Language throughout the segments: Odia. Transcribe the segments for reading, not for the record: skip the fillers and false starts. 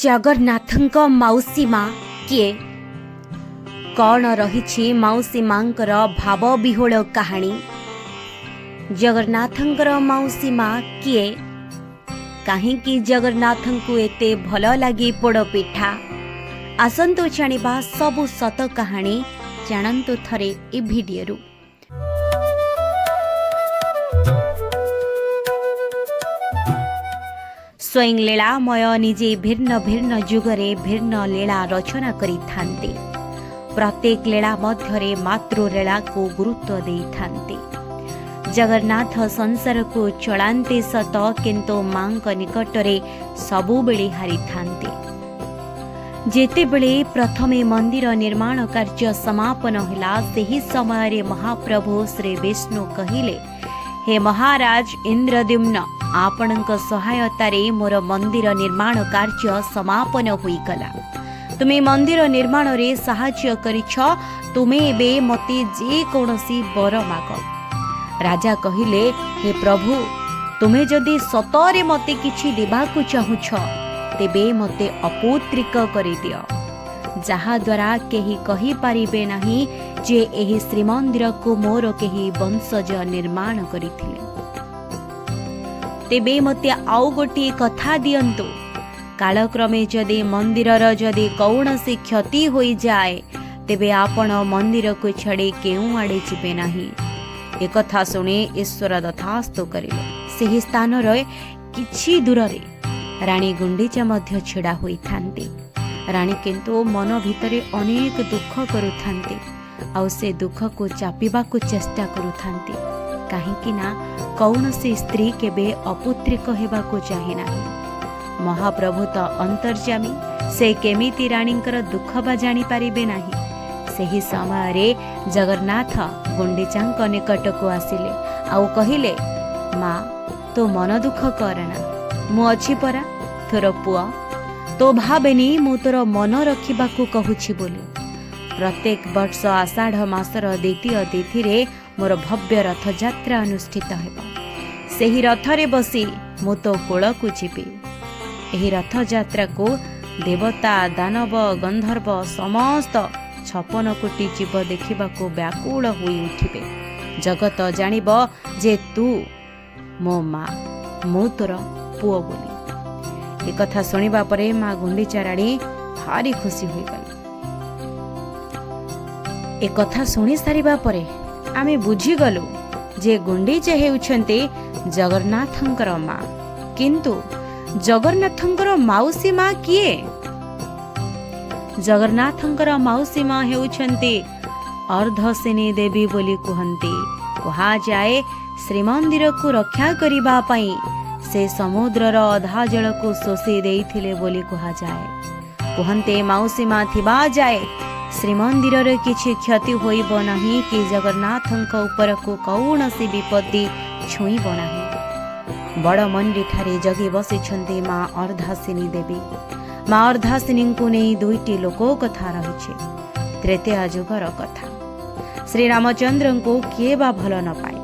ଜଗନ୍ନାଥଙ୍କ ମାଉସୀ ମା କିଏ? କ'ଣ ରହିଛି ମାଉସୀ ମାଙ୍କର ଭାବ ବିହୋଳ କାହାଣୀ? ଜଗନ୍ନାଥଙ୍କର ମାଉସୀ ମା କିଏ? କାହିଁକି ଜଗନ୍ନାଥଙ୍କୁ ଏତେ ଭଲ ଲାଗେ ପୋଡ଼ପିଠା? ଆସନ୍ତୁ ଜାଣିବା ସବୁ ସତ କାହାଣୀ। ଜାଣନ୍ତୁ ଥରେ ଏ ଭିଡ଼ିଓରୁ। ସ୍ୱୟଂ ଲୀଳାମୟ ନିଜେ ଭିନ୍ନ ଭିନ୍ନ ଯୁଗରେ ଭିନ୍ନ ଲୀଳା ରଚନା କରିଥାନ୍ତି। ପ୍ରତ୍ୟେକ ଲୀଳା ମଧ୍ୟରେ ମାତୃଲୀଳାକୁ ଗୁରୁତ୍ୱ ଦେଇଥାନ୍ତି। ଜଗନ୍ନାଥ ସଂସାରକୁ ଚଳାନ୍ତି ସତ, କିନ୍ତୁ ମାଙ୍କ ନିକଟରେ ସବୁବେଳେ ହାରିଥାନ୍ତି। ଯେତେବେଳେ ପ୍ରଥମେ ମନ୍ଦିର ନିର୍ମାଣ କାର୍ଯ୍ୟ ସମାପନ ହେଲା, ସେହି ସମୟରେ ମହାପ୍ରଭୁ ଶ୍ରୀ ବିଷ୍ଣୁ କହିଲେ, ହେ ମହାରାଜ ଇନ୍ଦ୍ରଦ୍ୟୁମ୍ନ, ଆପଣଙ୍କ ସହାୟତାରେ ମୋର ମନ୍ଦିର ନିର୍ମାଣ କାର୍ଯ୍ୟ ସମାପନ ହୋଇଗଲା। ତୁମେ ମନ୍ଦିର ନିର୍ମାଣରେ ସାହାଯ୍ୟ କରିଛ, ତୁମେ ଏବେ ମୋତେ ଯେକୌଣସି ବର ମାଗ। ରାଜା କହିଲେ, ହେ ପ୍ରଭୁ, ତୁମେ ଯଦି ସତରେ ମୋତେ କିଛି ଦେବାକୁ ଚାହୁଁଛ, ତେବେ ମୋତେ ଅପୌତ୍ରିକ କରିଦିଅ, ଯାହାଦ୍ୱାରା କେହି କହିପାରିବେ ନାହିଁ ଯେ ଏହି ଶ୍ରୀମନ୍ଦିରକୁ ମୋର କେହି ବଂଶଜ ନିର୍ମାଣ କରିଥିଲେ। ତେବେ ମୋତେ ଆଉ ଗୋଟିଏ କଥା ଦିଅନ୍ତୁ, କାଳକ୍ରମେ ଯଦି ମନ୍ଦିରର କୌଣସି କ୍ଷତି ହୋଇଯାଏ, ତେବେ ଆପଣ ମନ୍ଦିରକୁ ଛାଡ଼ି କେଉଁ ଆଡ଼େ ଯିବେ ନାହିଁ। ଏକଥା ଶୁଣି ଈଶ୍ୱର ତଥାସ୍ତୁ କରିଲେ। ସେହି ସ୍ଥାନରେ କିଛି ଦୂରରେ ରାଣୀ ଗୁଣ୍ଡିଚା ମଧ୍ୟ ଛିଡ଼ା ହୋଇଥାନ୍ତି। ରାଣୀ କିନ୍ତୁ ମନ ଭିତରେ ଅନେକ ଦୁଃଖ କରୁଥାନ୍ତି, ଆଉ ସେ ଦୁଃଖକୁ ଚାପିବାକୁ ଚେଷ୍ଟା କରୁଥାନ୍ତି। କାହିଁକି ନା କୌଣସି ସ୍ତ୍ରୀ କେବେ ଅପୁତ୍ରିକ ହେବାକୁ ଚାହେଁ ନାହିଁ। ମହାପ୍ରଭୁ ତ ଅନ୍ତର୍ଯ୍ୟାମୀ, ସେ କେମିତି ରାଣୀଙ୍କର ଦୁଃଖ ବା ଜାଣିପାରିବେ ନାହିଁ। ସେହି ସମୟରେ ଜଗନ୍ନାଥ ଗୁଣ୍ଡିଚାଙ୍କ ନିକଟକୁ ଆସିଲେ ଆଉ କହିଲେ, ମା, ତୁ ମନ ଦୁଃଖ କରନା, ମୁଁ ଅଛି ପରା ତୋର ପୁଅ। ତୋ ଭାବେନି ମୁଁ ତୋର ମନ ରଖିବାକୁ କହୁଛି ବୋଲି। ପ୍ରତ୍ୟେକ ବର୍ଷ ଆଷାଢ଼ ମାସର ଦ୍ୱିତୀୟ ତିଥିରେ ମୋର ଭବ୍ୟ ରଥଯାତ୍ରା ଅନୁଷ୍ଠିତ ହେବ। ସେହି ରଥରେ ବସି ମୁଁ ତୋ କୋଳକୁ ଯିବି। ଏହି ରଥଯାତ୍ରାକୁ ଦେବତା, ଦାନବ, ଗନ୍ଧର୍ବ ସମସ୍ତ 56 କୋଟି ଜୀବ ଦେଖିବାକୁ ବ୍ୟାକୁଳ ହୋଇ ଉଠିବେ। ଜଗତ ଜାଣିବ ଯେ ତୁ ମୋ ମା, ମୁଁ ତୋର ପୁଅ ବୋଲି। ଏକଥା ଶୁଣିବା ପରେ ମା ଗୁଣ୍ଡିଚା ରାଣୀ ଭାରି ଖୁସି ହୋଇଗଲେ। ଏକଥା ଶୁଣି ସାରିବା ପରେ ଆମେ ବୁଝିଗଲୁ ଯେ ଗୁଣ୍ଡିଚା ହେଉଛନ୍ତି ଜଗନ୍ନାଥଙ୍କର ମା। କିନ୍ତୁ ଜଗନ୍ନାଥଙ୍କର ମାଉସୀ ମା କିଏ? ଜଗନ୍ନାଥଙ୍କର ମାଉସୀ ମା ହେଉଛନ୍ତି ଅର୍ଦ୍ଧଶିନୀ ଦେବୀ ବୋଲି କୁହନ୍ତି। କୁହାଯାଏ, ଶ୍ରୀମନ୍ଦିରକୁ ରକ୍ଷା କରିବା ପାଇଁ ସେ ସମୁଦ୍ରର ଅଧା ଜଳକୁ ଶୋଷି ଦେଇଥିଲେ ବୋଲି କୁହାଯାଏ। କୁହନ୍ତି, ମାଉସୀ ମା ଥିବା ଯାଏ ଶ୍ରୀମନ୍ଦିରରେ କିଛି କ୍ଷତି ହୋଇବ ନାହିଁ କି ଜଗନ୍ନାଥଙ୍କ ଉପରକୁ କୌଣସି ବିପତ୍ତି ଛୁଇଁବ ନାହିଁ। ବଡ଼ମଣ୍ଡିଠାରେ ଜଗି ବସିଛନ୍ତି ମା ଅର୍ଦ୍ଧାଶିନୀ ଦେବୀ। ମା ଅର୍ଦ୍ଧାଶିନୀଙ୍କୁ ନେଇ 2ଟି ଲୋକ କଥା ରହିଛି। ତ୍ରେତୟା ଯୁଗର କଥା। ଶ୍ରୀରାମଚନ୍ଦ୍ରଙ୍କୁ କିଏ ବା ଭଲ ନ ପାଏ?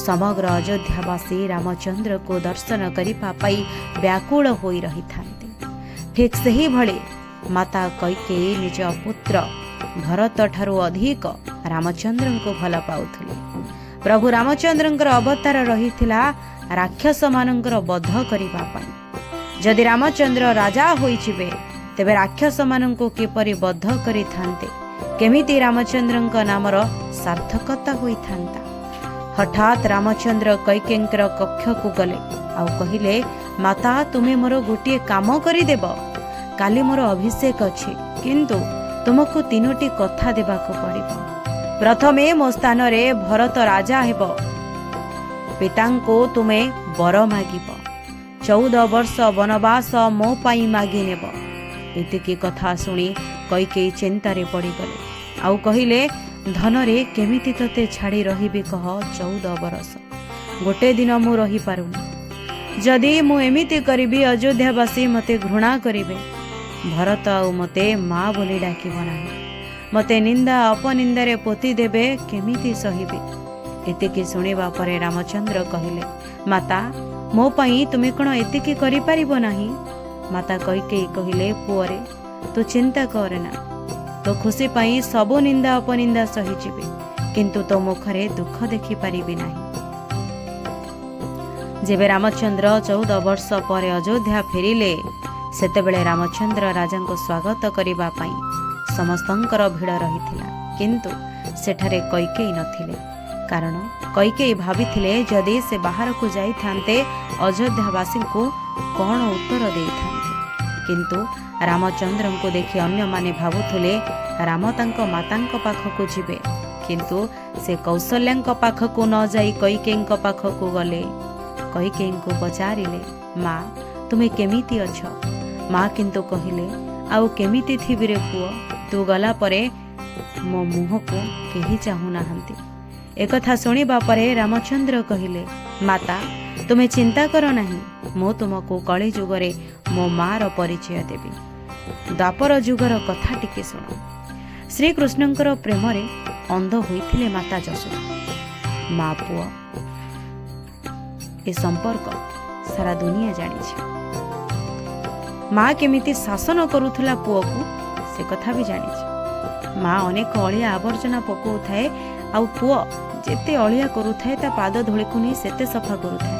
ସମଗ୍ର ଅଯୋଧ୍ୟାବାସୀ ରାମଚନ୍ଦ୍ରକୁ ଦର୍ଶନ କରିବା ପାଇଁ ବ୍ୟାକୁଳ ହୋଇ ରହିଥାନ୍ତି। ଠିକ୍ ସେହିଭଳି ମାତା କୈକେୟୀ ନିଜ ପୁତ୍ର ଭରତ ଠାରୁ ଅଧିକ ରାମଚନ୍ଦ୍ରଙ୍କୁ ଭଲ ପାଉଥିଲେ। ପ୍ରଭୁ ରାମଚନ୍ଦ୍ରଙ୍କର ଅବତାର ରହିଥିଲା ରାକ୍ଷସମାନଙ୍କର ବଧ କରିବା ପାଇଁ। ଯଦି ରାମଚନ୍ଦ୍ର ରାଜା ହୋଇଯିବେ, ତେବେ ରାକ୍ଷସମାନଙ୍କୁ କିପରି ବଧ କରିଥାନ୍ତେ? କେମିତି ରାମଚନ୍ଦ୍ରଙ୍କ ନାମର ସାର୍ଥକତା ହୋଇଥାନ୍ତା? ହଠାତ୍ ରାମଚନ୍ଦ୍ର କୈକେୟୀଙ୍କର କକ୍ଷକୁ ଗଲେ ଆଉ କହିଲେ, ମାତା, ତୁମେ ମୋର ଗୋଟିଏ କାମ କରିଦେବ। କାଲି ମୋର ଅଭିଷେକ ଅଛି, କିନ୍ତୁ ତୁମକୁ 3ଟି କଥା ଦେବାକୁ ପଡ଼ିବ। ପ୍ରଥମେ ମୋ ସ୍ଥାନରେ ଭରତ ରାଜା ହେବ। ପିତାଙ୍କୁ ତୁମେ ବର ମାଗିବ। 14 ବର୍ଷ ବନବାସ ମୋ ପାଇଁ ମାଗି ନେବ। ଏତିକି କଥା ଶୁଣି କୈକେୟୀ ଚିନ୍ତାରେ ପଡ଼ିଗଲେ ଆଉ କହିଲେ, ଧନରେ କେମିତି ତତେ ଛାଡ଼ି ରହିବି କହ? 14 ବର୍ଷ, ଗୋଟେ ଦିନ ମୁଁ ରହିପାରୁନି। ଯଦି ମୁଁ ଏମିତି କରିବି, ଅଯୋଧ୍ୟାବାସୀ ମୋତେ ଘୃଣା କରିବେ। ଭରତ ଆଉ ମୋତେ ମା ବୋଲି ଡାକିବ ନାହିଁ। ମୋତେ ନିନ୍ଦା ଅପନିନ୍ଦାରେ ପୋତି ଦେବେ, କେମିତି ସହିବି? ଏତିକି ଶୁଣିବା ପରେ ରାମଚନ୍ଦ୍ର କହିଲେ, ମାତା, ମୋ ପାଇଁ ତୁମେ କ'ଣ ଏତିକି କରିପାରିବ ନାହିଁ? ମାତା କୈକେୟୀ କହିଲେ, ପୁଅରେ ତୁ ଚିନ୍ତା କରେନା, ତୋ ଖୁସି ପାଇଁ ସବୁ ନିନ୍ଦା ଅପନିନ୍ଦା ସହିଯିବି, କିନ୍ତୁ ତୋ ମୁଖରେ ଦୁଃଖ ଦେଖିପାରିବି ନାହିଁ। ଯେବେ ରାମଚନ୍ଦ୍ର 14 ବର୍ଷ ପରେ ଅଯୋଧ୍ୟା ଫେରିଲେ, ସେତେବେଳେ ରାମଚନ୍ଦ୍ର ରାଜାଙ୍କୁ ସ୍ୱାଗତ କରିବା ପାଇଁ ସମସ୍ତଙ୍କର ଭିଡ଼ ରହିଥିଲା, କିନ୍ତୁ ସେଠାରେ କୈକେୟୀ ନଥିଲେ। କାରଣ କୈକେୟୀ ଭାବିଥିଲେ ଯଦି ସେ ବାହାରକୁ ଯାଇଥାନ୍ତେ ଅଯୋଧ୍ୟାବାସୀଙ୍କୁ କ'ଣ ଉତ୍ତର ଦେଇଥାନ୍ତେ। କିନ୍ତୁ ରାମଚନ୍ଦ୍ରଙ୍କୁ ଦେଖି ଅନ୍ୟମାନେ ଭାବୁଥିଲେ ରାମ ତାଙ୍କ ମାତାଙ୍କ ପାଖକୁ ଯିବେ, କିନ୍ତୁ ସେ କୌଶଲ୍ୟାଙ୍କ ପାଖକୁ ନ ଯାଇ କୈକେୟୀଙ୍କ ପାଖକୁ ଗଲେ। କୈକେୟୀଙ୍କୁ ପଚାରିଲେ, ମା ତୁମେ କେମିତି ଅଛ? ମା କିନ୍ତୁ କହିଲେ, ଆଉ କେମିତି ଥିବିରେ ପୁଅ, ତୁ ଗଲା ପରେ ମୋ ମୁହଁକୁ କେହି ଚାହୁଁନାହାନ୍ତି। ଏକଥା ଶୁଣିବା ପରେ ରାମଚନ୍ଦ୍ର କହିଲେ, ମାତା ତୁମେ ଚିନ୍ତା କର ନାହିଁ, ମୁଁ ତୁମକୁ କଳି ଯୁଗରେ ମୋ ମାର ପରିଚୟ ଦେବି। ଦ୍ୱାପର ଯୁଗର କଥା ଟିକେ ଶୁଣ। ଶ୍ରୀକୃଷ୍ଣଙ୍କର ପ୍ରେମରେ ଅନ୍ଧ ହୋଇଥିଲେ ମାତା ଯଶୋଦା। ମା ପୁଅ ଏ ସମ୍ପର୍କ ସାରା ଦୁନିଆ ଜାଣିଛି। ମା କେମିତି ଶାସନ କରୁଥିଲା ପୁଅକୁ ସେ କଥା ବି ଜାଣିଛି। ମା ଅନେକ ଅଳିଆ ଆବର୍ଜନା ପକାଉଥାଏ, ଆଉ ପୁଅ ଯେତେ ଅଳିଆ କରୁଥାଏ ତା ପାଦ ଧୂଳିକୁ ନେଇ ସେତେ ସଫା କରୁଥାଏ।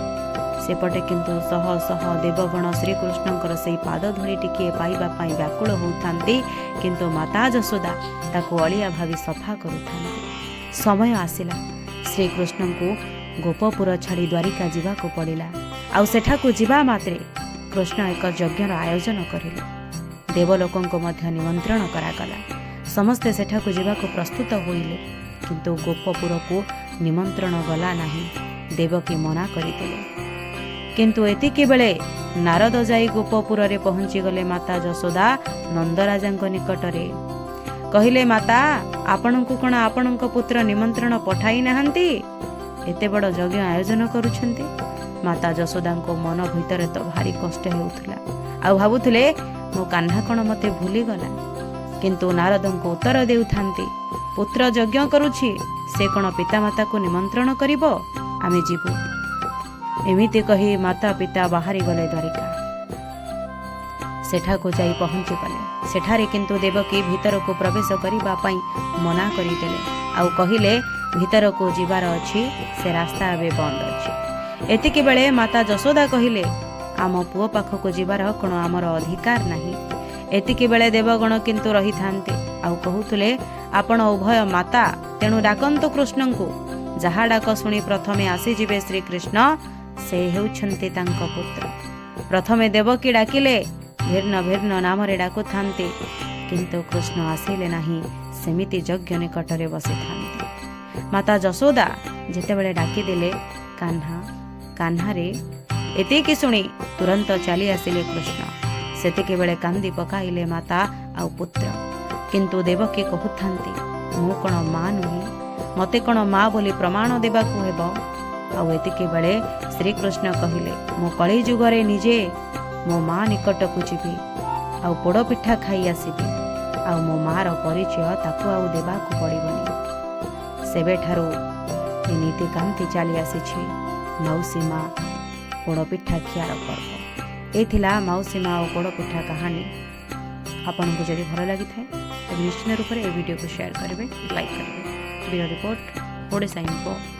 ସେପଟେ କିନ୍ତୁ ଶହ ଶହ ଦେବଗଣ ଶ୍ରୀକୃଷ୍ଣଙ୍କର ସେହି ପାଦ ଧୂଳି ଟିକିଏ ପାଇବା ପାଇଁ ବ୍ୟାକୁଳ ହେଉଥାନ୍ତି, କିନ୍ତୁ ମାତା ଯଶୋଦା ତାକୁ ଅଳିଆ ଭାବି ସଫା କରୁଥାନ୍ତି। ସମୟ ଆସିଲା, ଶ୍ରୀକୃଷ୍ଣଙ୍କୁ ଗୋପପୁର ଛାଡ଼ି ଦ୍ୱାରିକା ଯିବାକୁ ପଡ଼ିଲା। ଆଉ ସେଠାକୁ ଯିବା ମାତ୍ରେ କୃଷ୍ଣ ଏକ ଯଜ୍ଞର ଆୟୋଜନ କରିଲେ। ଦେବଲୋକଙ୍କୁ ମଧ୍ୟ ନିମନ୍ତ୍ରଣ କରାଗଲା। ସମସ୍ତେ ସେଠାକୁ ଯିବାକୁ ପ୍ରସ୍ତୁତ ହୋଇଲେ, କିନ୍ତୁ ଗୋପପୁରକୁ ନିମନ୍ତ୍ରଣ ଗଲା ନାହିଁ। ଦେବକୀ ମନା କରିଦେଲେ। କିନ୍ତୁ ଏତିକି ବେଳେ ନାରଦ ଯାଇ ଗୋପପୁରରେ ପହଞ୍ଚିଗଲେ ମାତା ଯଶୋଦା ନନ୍ଦରାଜାଙ୍କ ନିକଟରେ। କହିଲେ, ମାତା ଆପଣଙ୍କୁ କ'ଣ ଆପଣଙ୍କ ପୁତ୍ର ନିମନ୍ତ୍ରଣ ପଠାଇ ନାହାନ୍ତି? ଏତେ ବଡ଼ ଯଜ୍ଞ ଆୟୋଜନ କରୁଛନ୍ତି। ମାତା ଯଶୋଦାଙ୍କ ମନ ଭିତରେ ତ ଭାରି କଷ୍ଟ ହେଉଥିଲା, ଆଉ ଭାବୁଥିଲେ ମୋ କାହ୍ନା କ'ଣ ମୋତେ ଭୁଲିଗଲା। କିନ୍ତୁ ନାରଦଙ୍କୁ ଉତ୍ତର ଦେଉଥାନ୍ତି, ପୁତ୍ର ଯଜ୍ଞ କରୁଛି, ସେ କ'ଣ ପିତାମାତାକୁ ନିମନ୍ତ୍ରଣ କରିବ? ଆମେ ଯିବୁ। ଏମିତି କହି ମାତା ପିତା ବାହାରି ଗଲେ ଦ୍ୱାରିକା। ସେଠାକୁ ଯାଇ ପହଞ୍ଚିଗଲେ। ସେଠାରେ କିନ୍ତୁ ଦେବକୀ ଭିତରକୁ ପ୍ରବେଶ କରିବା ପାଇଁ ମନା କରିଦେଲେ, ଆଉ କହିଲେ ଭିତରକୁ ଯିବାର ଅଛି, ସେ ରାସ୍ତା ଏବେ ବନ୍ଦ ଅଛି। ଏତିକି ବେଳେ ମାତା ଯଶୋଦା କହିଲେ, ଆମ ପୁଅ ପାଖକୁ ଯିବାର କ'ଣ ଆମର ଅଧିକାର ନାହିଁ? ଏତିକି ବେଳେ ଦେବଗଣ କିନ୍ତୁ ରହିଥାନ୍ତି, ଆଉ କହୁଥିଲେ, ଆପଣ ଉଭୟ ମାତା, ତେଣୁ ଡାକନ୍ତୁ କୃଷ୍ଣଙ୍କୁ। ଯାହା ଡାକ ଶୁଣି ପ୍ରଥମେ ଆସିଯିବେ ଶ୍ରୀକୃଷ୍ଣ, ସେ ହେଉଛନ୍ତି ତାଙ୍କ ପୁତ୍ର। ପ୍ରଥମେ ଦେବକୀ ଡାକିଲେ, ଭିନ୍ନ ଭିନ୍ନ ନାମରେ ଡାକୁଥାନ୍ତି, କିନ୍ତୁ କୃଷ୍ଣ ଆସିଲେ ନାହିଁ, ସେମିତି ଯଜ୍ଞ ନିକଟରେ ବସିଥାନ୍ତି। ମାତା ଯଶୋଦା ଯେତେବେଳେ ଡାକିଦେଲେ, କାହ୍ନା କାହ୍ନାରେ, ଏତିକି ଶୁଣି ତୁରନ୍ତ ଚାଲି ଆସିଲେ କୃଷ୍ଣ। ସେତିକି ବେଳେ କାନ୍ଦି ପକାଇଲେ ମାତା ଆଉ ପୁତ୍ର। କିନ୍ତୁ ଦେବକୀ କହୁଥାନ୍ତି, ମୁଁ କ'ଣ ମା ନୁହେଁ? ମୋତେ କ'ଣ ମା ବୋଲି ପ୍ରମାଣ ଦେବାକୁ ହେବ? ଆଉ ଏତିକି ବେଳେ ଶ୍ରୀକୃଷ୍ଣ କହିଲେ, ମୁଁ କଳି ଯୁଗରେ ନିଜେ ମୋ ମା ନିକଟକୁ ଯିବି, ଆଉ ପୋଡ଼ପିଠା ଖାଇ ଆସିବି, ଆଉ ମୋ ମାର ପରିଚୟ ତାକୁ ଆଉ ଦେବାକୁ ପଡ଼ିବନି। ସେବେଠାରୁ ଏ ନୀତିକାନ୍ତି ଚାଲି ଆସିଛି ମାଉସୀ ମା ପୋଡ଼ପିଠା ଖିଆର ପର୍ବ। ଏ ଥିଲା ମାଉସୀ ମା ଓ ପୋଡ଼ପିଠା କାହାଣୀ। ଆପଣଙ୍କୁ ଯଦି ଭଲ ଲାଗିଥାଏ ତେବେ ନିଶ୍ଚିତ ରୂପରେ ଏ ଭିଡ଼ିଓକୁ ସେୟାର କରିବେ, ଲାଇକ୍ କରିବେ। Bureau report, Odisha info.